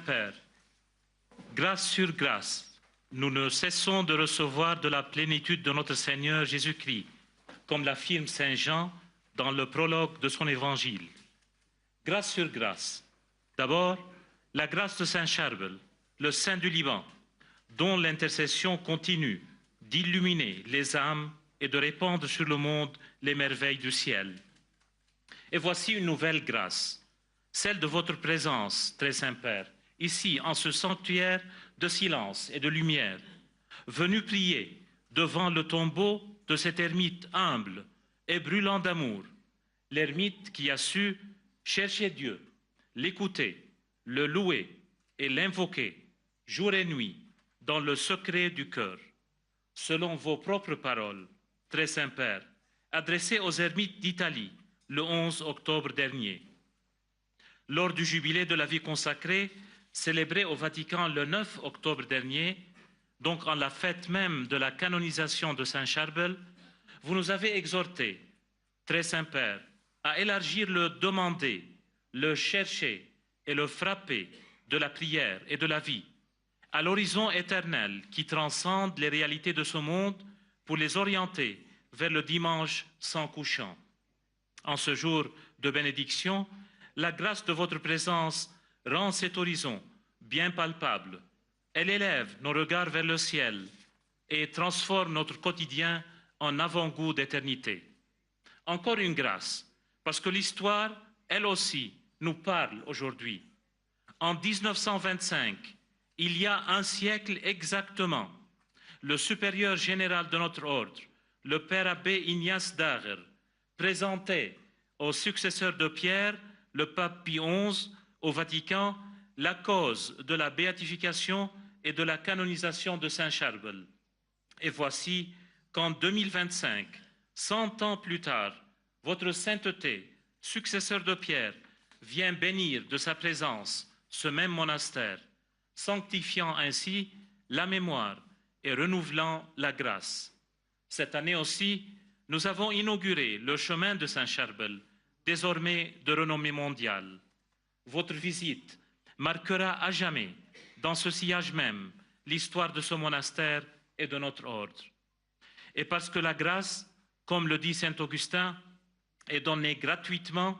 Saint-Père, grâce sur grâce, nous ne cessons de recevoir de la plénitude de notre Seigneur Jésus-Christ, comme l'affirme Saint Jean dans le prologue de son évangile. Grâce sur grâce. D'abord, la grâce de Saint Charbel, le saint du Liban, dont l'intercession continue d'illuminer les âmes et de répandre sur le monde les merveilles du ciel. Et voici une nouvelle grâce, celle de votre présence, très Saint-Père, ici, en ce sanctuaire de silence et de lumière, venu prier devant le tombeau de cet ermite humble et brûlant d'amour, l'ermite qui a su chercher Dieu, l'écouter, le louer et l'invoquer, jour et nuit, dans le secret du cœur, selon vos propres paroles, très Saint-Père, adressées aux ermites d'Italie le 11 octobre dernier. Lors du jubilé de la vie consacrée, célébré au Vatican le 9 octobre dernier, donc en la fête même de la canonisation de Saint Charbel, vous nous avez exhortés, très Saint-Père, à élargir le demander, le chercher et le frapper de la prière et de la vie, à l'horizon éternel qui transcende les réalités de ce monde pour les orienter vers le dimanche sans couchant. En ce jour de bénédiction, la grâce de votre présence rend cet horizon bien palpable. Elle élève nos regards vers le ciel et transforme notre quotidien en avant-goût d'éternité. Encore une grâce, parce que l'histoire, elle aussi, nous parle aujourd'hui. En 1925, il y a un siècle exactement, le supérieur général de notre ordre, le père abbé Ignace Dager, présentait au successeur de Pierre, le pape Pie XI, au Vatican, la cause de la béatification et de la canonisation de Saint Charbel. Et voici qu'en 2025, 100 ans plus tard, votre sainteté, successeur de Pierre, vient bénir de sa présence ce même monastère, sanctifiant ainsi la mémoire et renouvelant la grâce. Cette année aussi, nous avons inauguré le chemin de Saint Charbel, désormais de renommée mondiale. Votre visite marquera à jamais, dans ce sillage même, l'histoire de ce monastère et de notre ordre. Et parce que la grâce, comme le dit Saint Augustin, est donnée gratuitement,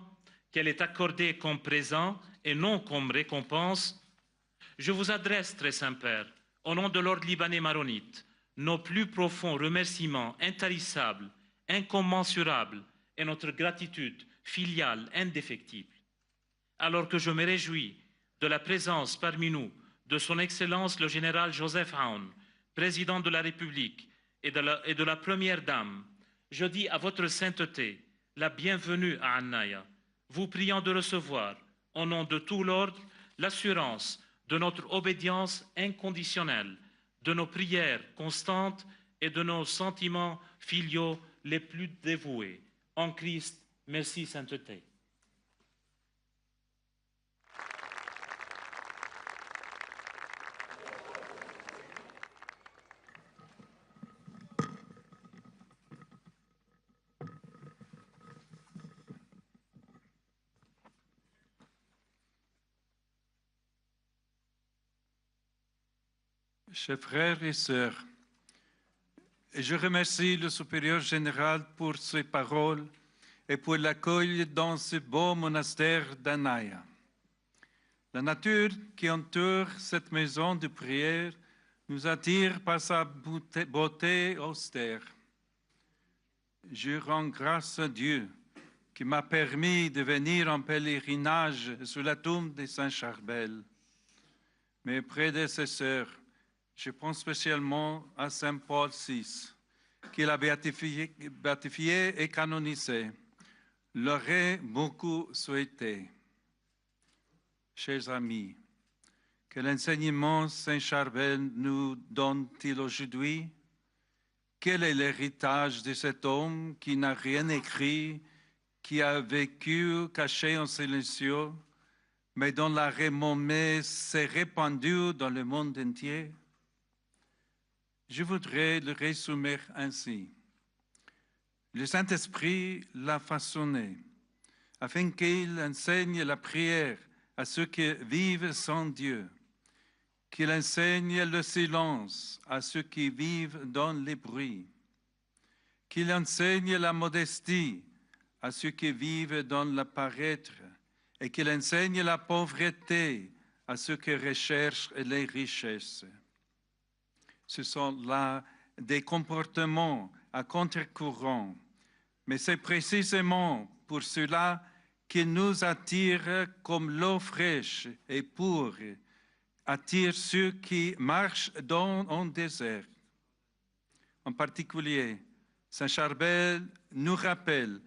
qu'elle est accordée comme présent et non comme récompense, je vous adresse, très Saint-Père, au nom de l'ordre libanais maronite, nos plus profonds remerciements intarissables, incommensurables et notre gratitude filiale indéfectible. Alors que je me réjouis de la présence parmi nous de son Excellence le général Joseph Aoun, président de la République et de la Première Dame, je dis à votre sainteté la bienvenue à Annaïa, vous priant de recevoir, au nom de tout l'ordre, l'assurance de notre obédience inconditionnelle, de nos prières constantes et de nos sentiments filiaux les plus dévoués. En Christ, merci sainteté. Chers frères et sœurs, je remercie le supérieur général pour ses paroles et pour l'accueil dans ce beau monastère d'Annaïa. La nature qui entoure cette maison de prière nous attire par sa beauté austère. Je rends grâce à Dieu qui m'a permis de venir en pèlerinage sur la tombe de Saint Charbel. Mes prédécesseurs, je pense spécialement à Saint Paul VI, qui l'a béatifié et canonisé, l'auraient beaucoup souhaité. Chers amis, quel enseignement Saint Charbel nous donne-t-il aujourd'hui? Quel est l'héritage de cet homme qui n'a rien écrit, qui a vécu caché en silencieux, mais dont la renommée s'est répandue dans le monde entier? Je voudrais le résumer ainsi. Le Saint-Esprit l'a façonné afin qu'il enseigne la prière à ceux qui vivent sans Dieu, qu'il enseigne le silence à ceux qui vivent dans les bruits, qu'il enseigne la modestie à ceux qui vivent dans le paraître, et qu'il enseigne la pauvreté à ceux qui recherchent les richesses. Ce sont là des comportements à contre-courant, mais c'est précisément pour cela qu'il nous attire comme l'eau fraîche et pure attire ceux qui marchent dans un désert. En particulier, Saint Charbel nous rappelle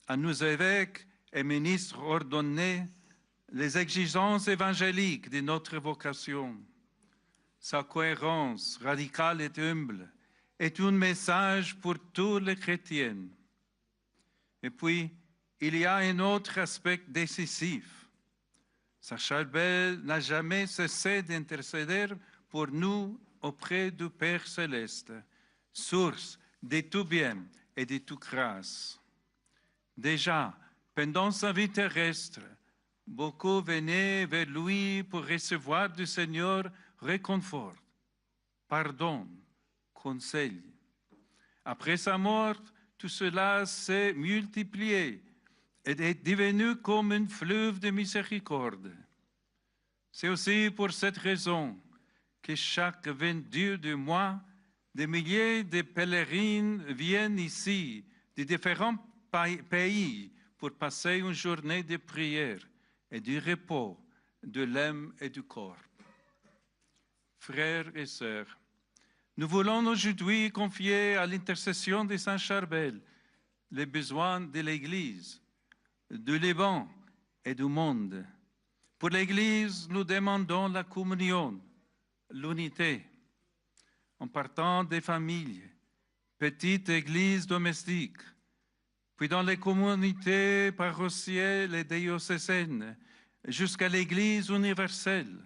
à nos évêques et ministres ordonnés les exigences évangéliques de notre vocation. Sa cohérence radicale et humble est un message pour tous les chrétiens. Et puis, il y a un autre aspect décisif. Saint Charbel n'a jamais cessé d'intercéder pour nous auprès du Père céleste, source de tout bien et de toute grâce. Déjà, pendant sa vie terrestre, beaucoup venaient vers lui pour recevoir du Seigneur réconfort, pardon, conseil. Après sa mort, tout cela s'est multiplié et est devenu comme un fleuve de miséricorde. C'est aussi pour cette raison que chaque 22 du mois, des milliers de pèlerins viennent ici de différents pays pour passer une journée de prière et du repos de l'âme et du corps. Frères et sœurs, nous voulons aujourd'hui confier à l'intercession de Saint Charbel les besoins de l'Église, du Liban et du monde. Pour l'Église, nous demandons la communion, l'unité. En partant des familles, petites églises domestiques, puis dans les communautés paroissiales et diocésaines, jusqu'à l'Église universelle.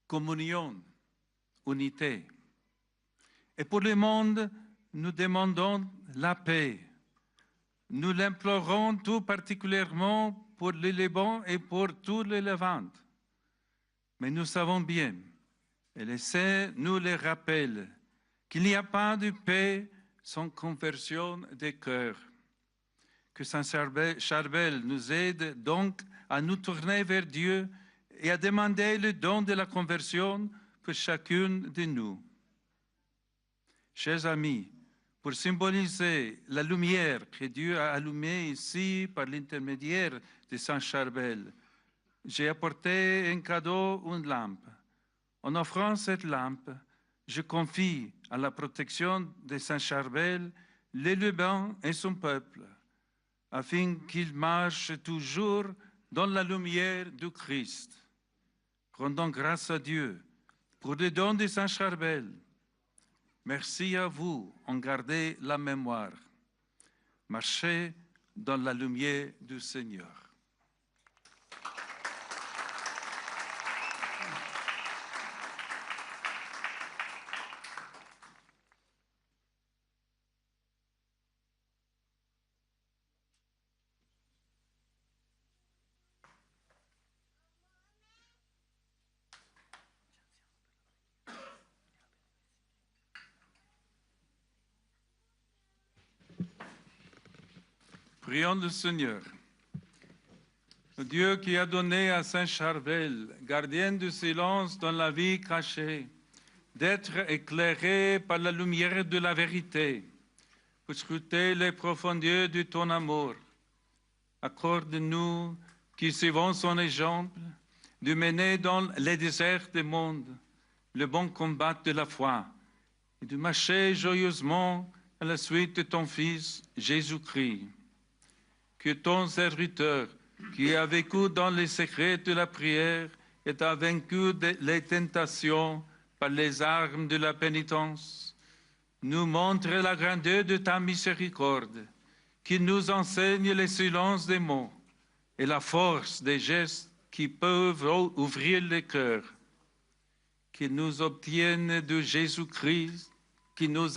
Communion, unité. Et pour le monde, nous demandons la paix. Nous l'implorons tout particulièrement pour le Liban et pour tout le Levant. Mais nous savons bien, et les saints nous le rappellent, qu'il n'y a pas de paix sans conversion des cœurs. Que Saint Charbel nous aide donc à nous tourner vers Dieu et à demander le don de la conversion pour chacune de nous. Chers amis, pour symboliser la lumière que Dieu a allumée ici par l'intermédiaire de Saint Charbel, j'ai apporté un cadeau, une lampe. En offrant cette lampe, je confie à la protection de Saint Charbel le Liban et son peuple, afin qu'il marche toujours dans la lumière du Christ. Rendons grâce à Dieu pour le don de Saint Charbel. Merci à vous, en gardez la mémoire. Marchez dans la lumière du Seigneur. Prions le Seigneur. Dieu qui a donné à Saint Charbel, gardien du silence dans la vie cachée, d'être éclairé par la lumière de la vérité, pour scruter les profondeurs de ton amour. Accorde-nous qui suivons son exemple, de mener dans les déserts du monde le bon combat de la foi et de marcher joyeusement à la suite de ton Fils Jésus-Christ. Que ton serviteur, qui a vécu dans les secrets de la prière et a vaincu les tentations par les armes de la pénitence, nous montre la grandeur de ta miséricorde, qui nous enseigne le silence des mots et la force des gestes qui peuvent ouvrir le cœur, qu'il nous obtienne de Jésus-Christ, qui nous